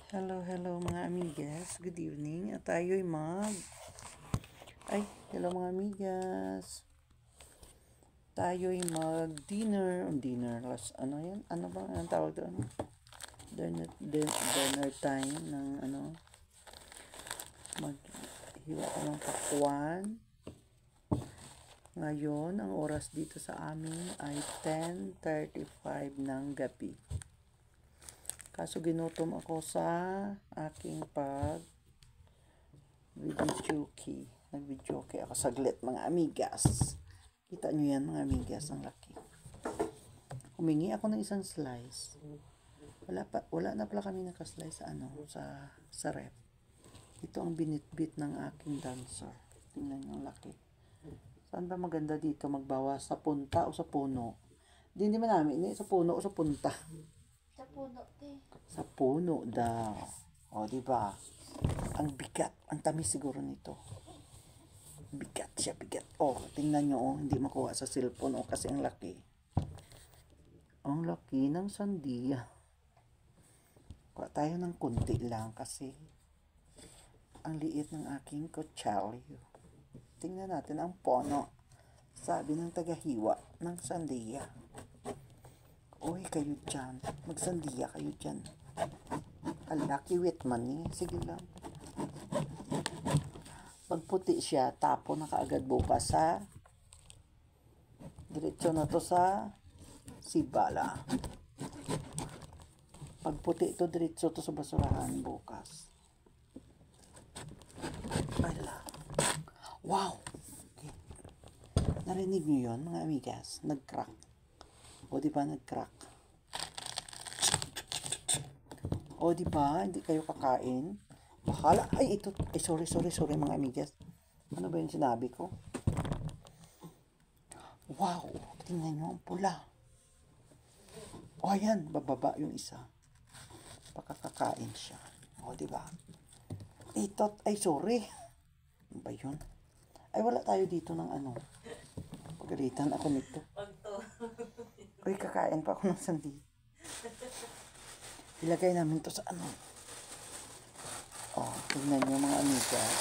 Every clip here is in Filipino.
Hello, hello mga amigas. Good evening. At tayo'y hello mga amigas. Tayo'y mag-dinner. Ano yan? Ano ba ang tawag doon? Dinner time ng maghiwa ko ng pakwan. Ngayon, ang oras dito sa amin ay 10:35 ng gabi. Kaso ginutom ako sa aking videoke. Nag-videoke ako saglit mga amigas. Kita nyo yan mga amigas, ang laki. Humingi ako ng isang slice. Wala na pala kami nakaslice sa rep. Ito ang binitbit ng aking dancer. Tingnan nyo ang laki. Saan ba maganda dito magbawas? Sa punta o sa puno? Hindi naman namin. Sa puno o sa punta? Sa puno, Sa puno daw. O, diba? Ang bigat. Ang tamis siguro nito. Bigat siya, bigat. O, tingnan nyo, hindi makuha sa cellphone. O, kasi ang laki. Ang laki ng sandiya. Kuha tayo ng kunti lang kasi ang liit ng aking kutsalyo. Tingnan natin ang pono. Sabi ng tagahiwa ng sandiya. Uy, kayo dyan. Magsandiya kayo dyan. Alaki wit man eh. Sige lang. Pag puti siya, tapo na kaagad bukas sa diretso na to sa sibala. Pag puti ito, diretso to sa basurahan bukas. Ala. Wow! Okay. Narinig niyo yun, mga amigas? Nag-crack. O di ba nag-crack? O di ba hindi kayo kakain? Bahala. Ay ito. Ay sorry mga amigas. Ano ba yung sinabi ko? Wow, tingnan nyo ang pula. O ayan, bababa yung isa. Pakakakain siya. O di ba? Ito, ay sorry. Ano ba yun? Ay wala tayo dito ng Pagalitan ako nito. Uy, kakain pa ako ng sandi. Ilagay namin to sa tignan nyo mga amigas.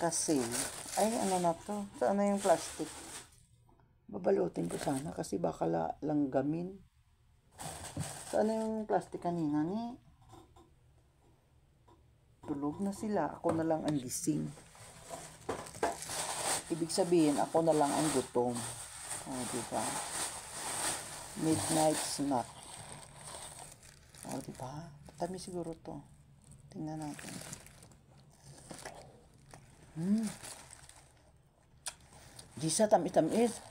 Kasi, na to? Saan na yung plastic? Babalutin ko sana kasi baka langgamin. Saan na yung plastic kanina ni? Tulog na sila. Ako na lang ang gising. Ibig sabihin, ako na lang ang gutom. Diba? Midnight snack. Diba? Tamis siguro to. Tingnan natin. Gisa, tamis-tamis.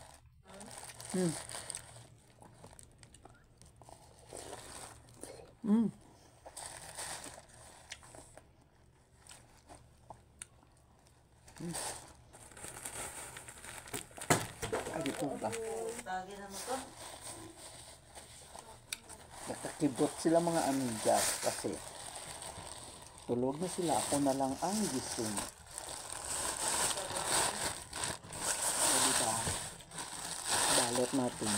Ay, dito ba? Lagi naman to. Nakakibot sila mga amigas kasi tulog na sila. Ako na lang ang gising. So, diba? Balot natin.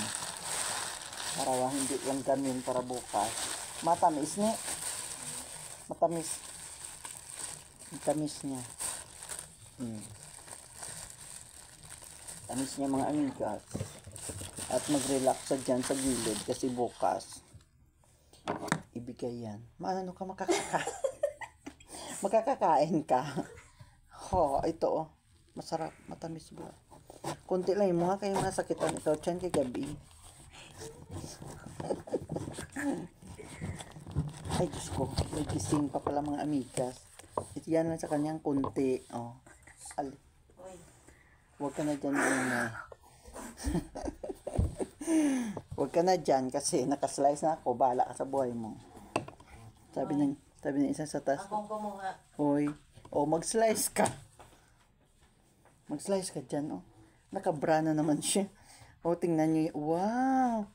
Para hindi lang gamin para bukas. Matamis ni. Matamis. Matamis niya. Tamis niya mga amigas. At mag-relax sa dyan sa gilid kasi bukas ibigay yan. Maano ka makakakain ka. Ito masarap, matamis ba. Kunti lang yung mga kayo masakitan ito dyan kay gabi. Ay Diyos ko, may gising pa pala mga amigas. Ito yan lang sa kanyang kunti. Huwag ka na dyan huwag ka na dyan kasi nakaslice na ako. Bahala ka sa buhay mo. Sabi ng isa sa taas. Akong kumuha. Hoy. Mag-slice ka. Mag-slice ka dyan. Nakabra na naman siya. Tingnan niyo. Wow.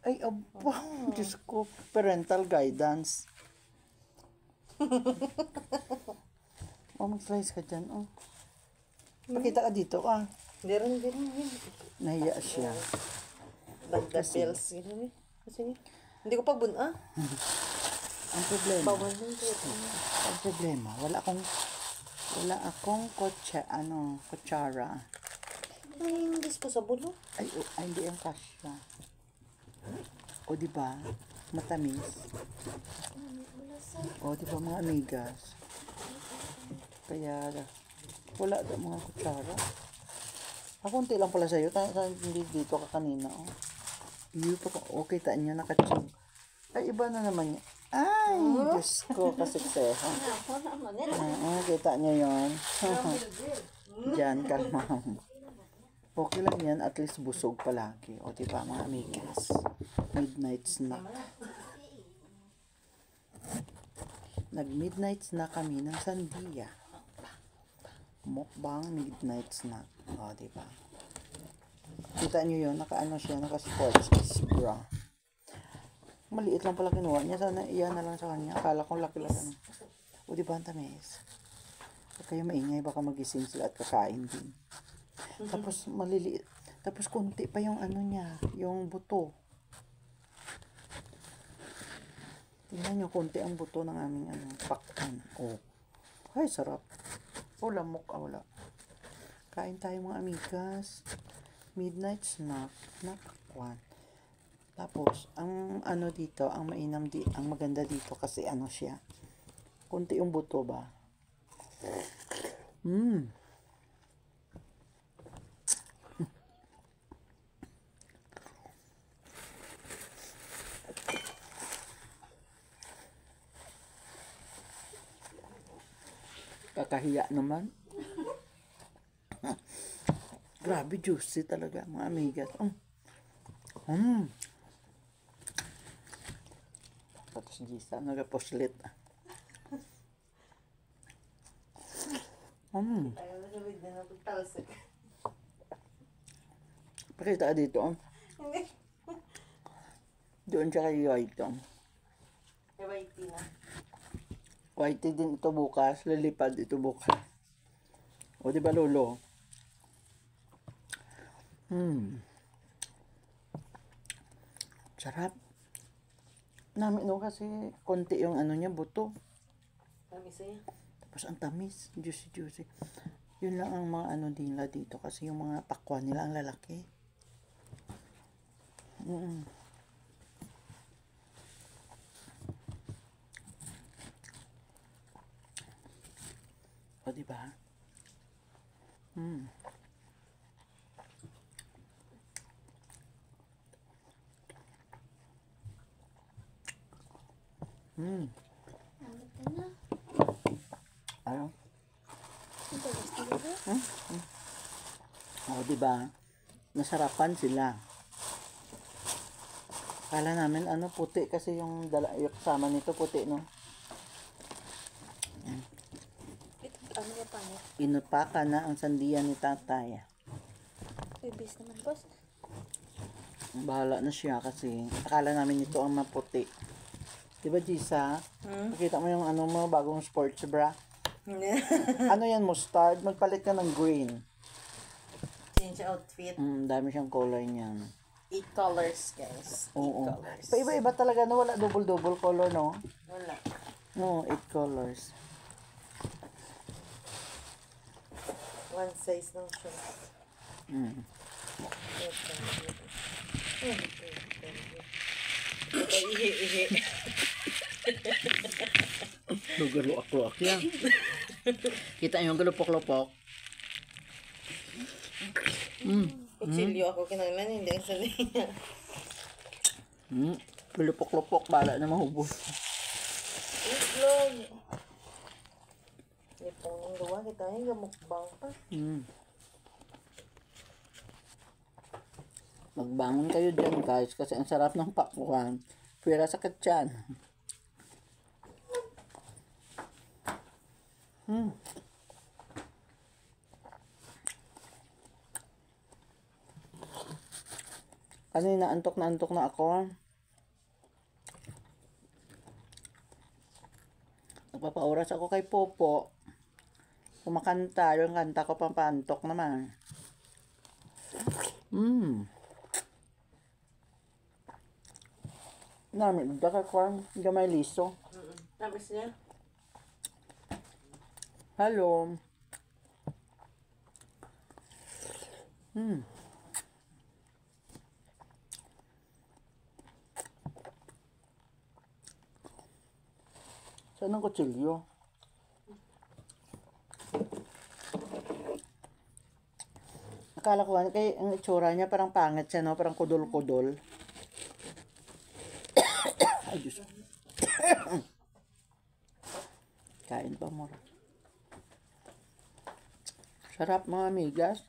Ay, aba. Diyos ko. Parental guidance. Mag-slice ka dyan. Pakita ka dito. Meron. Nahiya siya. Bagda pills. Kasi hindi ko pa buna. Ang problema, Bawal din po. ang problema, wala akong kutsara. Ay, yung disposable, no? Ay, hindi ang kasya. O, di ba? Matamis. O, di ba mga amigas? Kaya, wala daw mga kutsara. Konti lang pala sa'yo. Hindi dito ka kanina, oh. Okay, taan nyo, nakaching. Ay, iba na naman yan. Ay, Diyos ko, kasiksehan. Ako naman, eh. Oo, kita nyo yun. Diyan, kalmang. Okay lang yan, at least busog palagi. O, diba, mga amigas? Midnight snack. Nag-midnight snack kami ng sandia. Mukbang midnight snack. O, diba? Kita nyo yun, naka-ano siya, naka-sports bra. Maliit lang pala kinuha niya. Sana iyan na lang sa kanya. Akala ko laki-laki. O, diba, ang tamis? Huwag kayo maingay, baka magising sila at kakain din. Tapos maliliit. Tapos konti pa yung ano niya, yung buto. Tingnan nyo, konti ang buto ng aming pakwan. Oh. Ay, sarap. O, lamok. Wala. Kain tayo mga amigas. Midnight snack. Nakakwan. Tapos, ang dito, ang maganda dito kasi siya. Konti yung buto ba? Kakahiya naman. Grabe, juicy talaga, mga amigas. Tapos Gisa, nagapuslit. Ayaw na sabig na napagtalsik. Pakita ka dito. Doon siya kay White. Whitey na. Whitey din ito bukas. Lilipad ito bukas. O, di ba, Lolo? Sarap. Namin kasi konti yung niya, buto. Kami sa'yo. Tapos ang tamis. Juicy. Yun lang ang mga nila dito. Kasi yung mga pakwan nila ang lalaki. O, diba? Ayaw. O, diba? Nasarapan sila. Kala namin puti kasi yung kasama nito puti, no? Ano niya panit? Inupaka na ang sandiya ni tatay. Ibis naman, boss. Bahala na siya kasi akala namin ito ang maputi. Diba, Gisa? Nakita mo yung mo, bagong sports bra? Ano yan, mustard? Magpalit ka ng green. Change outfit. Dami siyang color niyan. 8 colors, guys. 8 Oo. colors. Iba-iba talaga, no? Wala double color, no? Wala. No, 8 colors. One size ng shorts. Ihi. Lugar-luak yan. Kita niyo yung galupok-lupok. Kutsilyo ako kinanglan, hindi ang sanay niya. Galupok-lupok, bala na mahubos. Itlog. Ipong ng gawa, kita yung gamukbang pa. Magbangon kayo dyan, guys, kasi ang sarap ng pakwan. Pwera sa katyan. Kanina, antok na ako. Nagpapaoras ako kay Popo. Kumakanta, yung kanta ko pampaantok naman. Namin, daka ko, gamay liso. Tapos niya. Hello. Saan ang kutsilyo? Akala ko kay ang itsura niya parang pangit siya, no? Parang kudol-kudol. Ay, Diyos. Kain pa mo. Sarap mga amigas.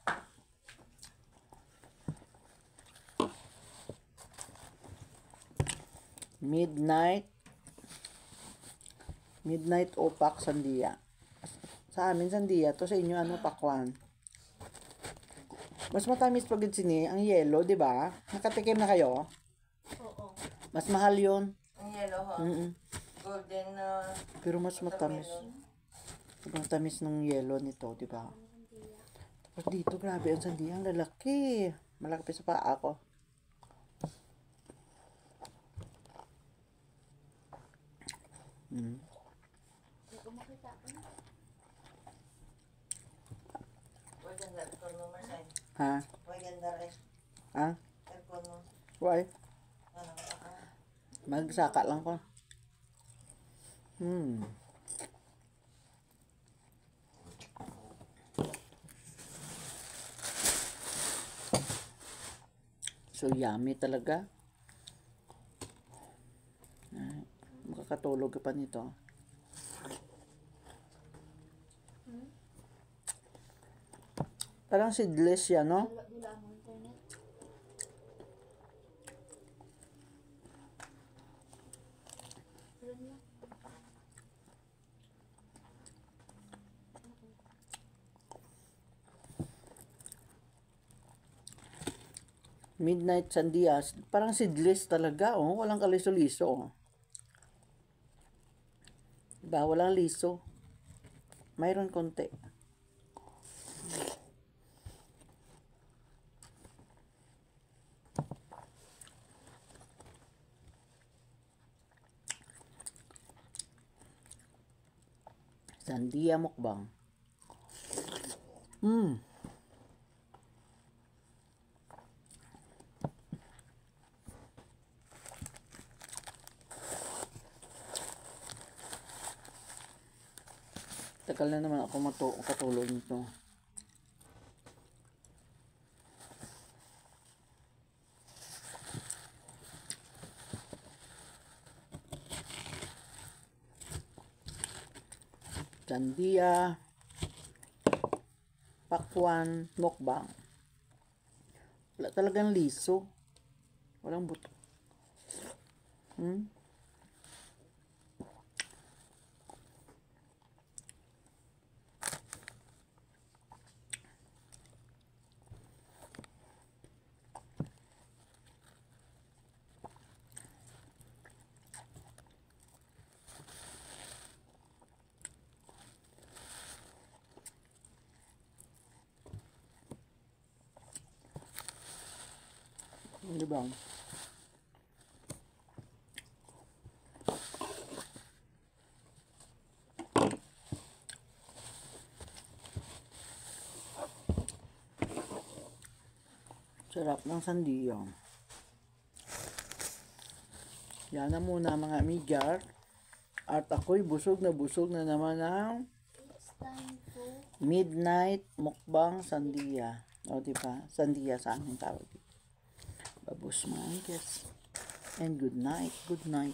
Midnight opak sandia. Sa amin sandia to, sa inyo ano pakwan. Mas matamis pag sini ang yellow, di ba? Nakatikim na kayo? Oo. Mas mahal 'yon. Ang yellow ha. Golden na. Pero mas matamis. Sobrang tamis ng yellow nito, di ba? Tapos dito, grabe ang sandia, ang lalaki. Malaki pa sa paa ko. Huwag ganda. Aircon mo, Marcel. Ha? Huwag ganda rin. Ha? Aircon mo. Why? Ano? Magsaka lang ko. So yummy talaga. Ay, makakatulog ka pa nito. Parang seedless yan, no? Midnight sandias. Parang seedless talaga, oh. Walang kaliso-liso, oh. Diba? Walang liso. Mayroon konti. Sandia mukbang. Tagal na naman ako katulog nito. Sandia, pakwan, mukbang. Wala talagang liso. Walang buto. Di ba? Sarap ng sandiyo. Yan na muna mga amigar. At ako'y busog na naman ng midnight mukbang sandiya. O diba? Sandiya sa aming tawag. Babos mga amigas. And good night. Good night.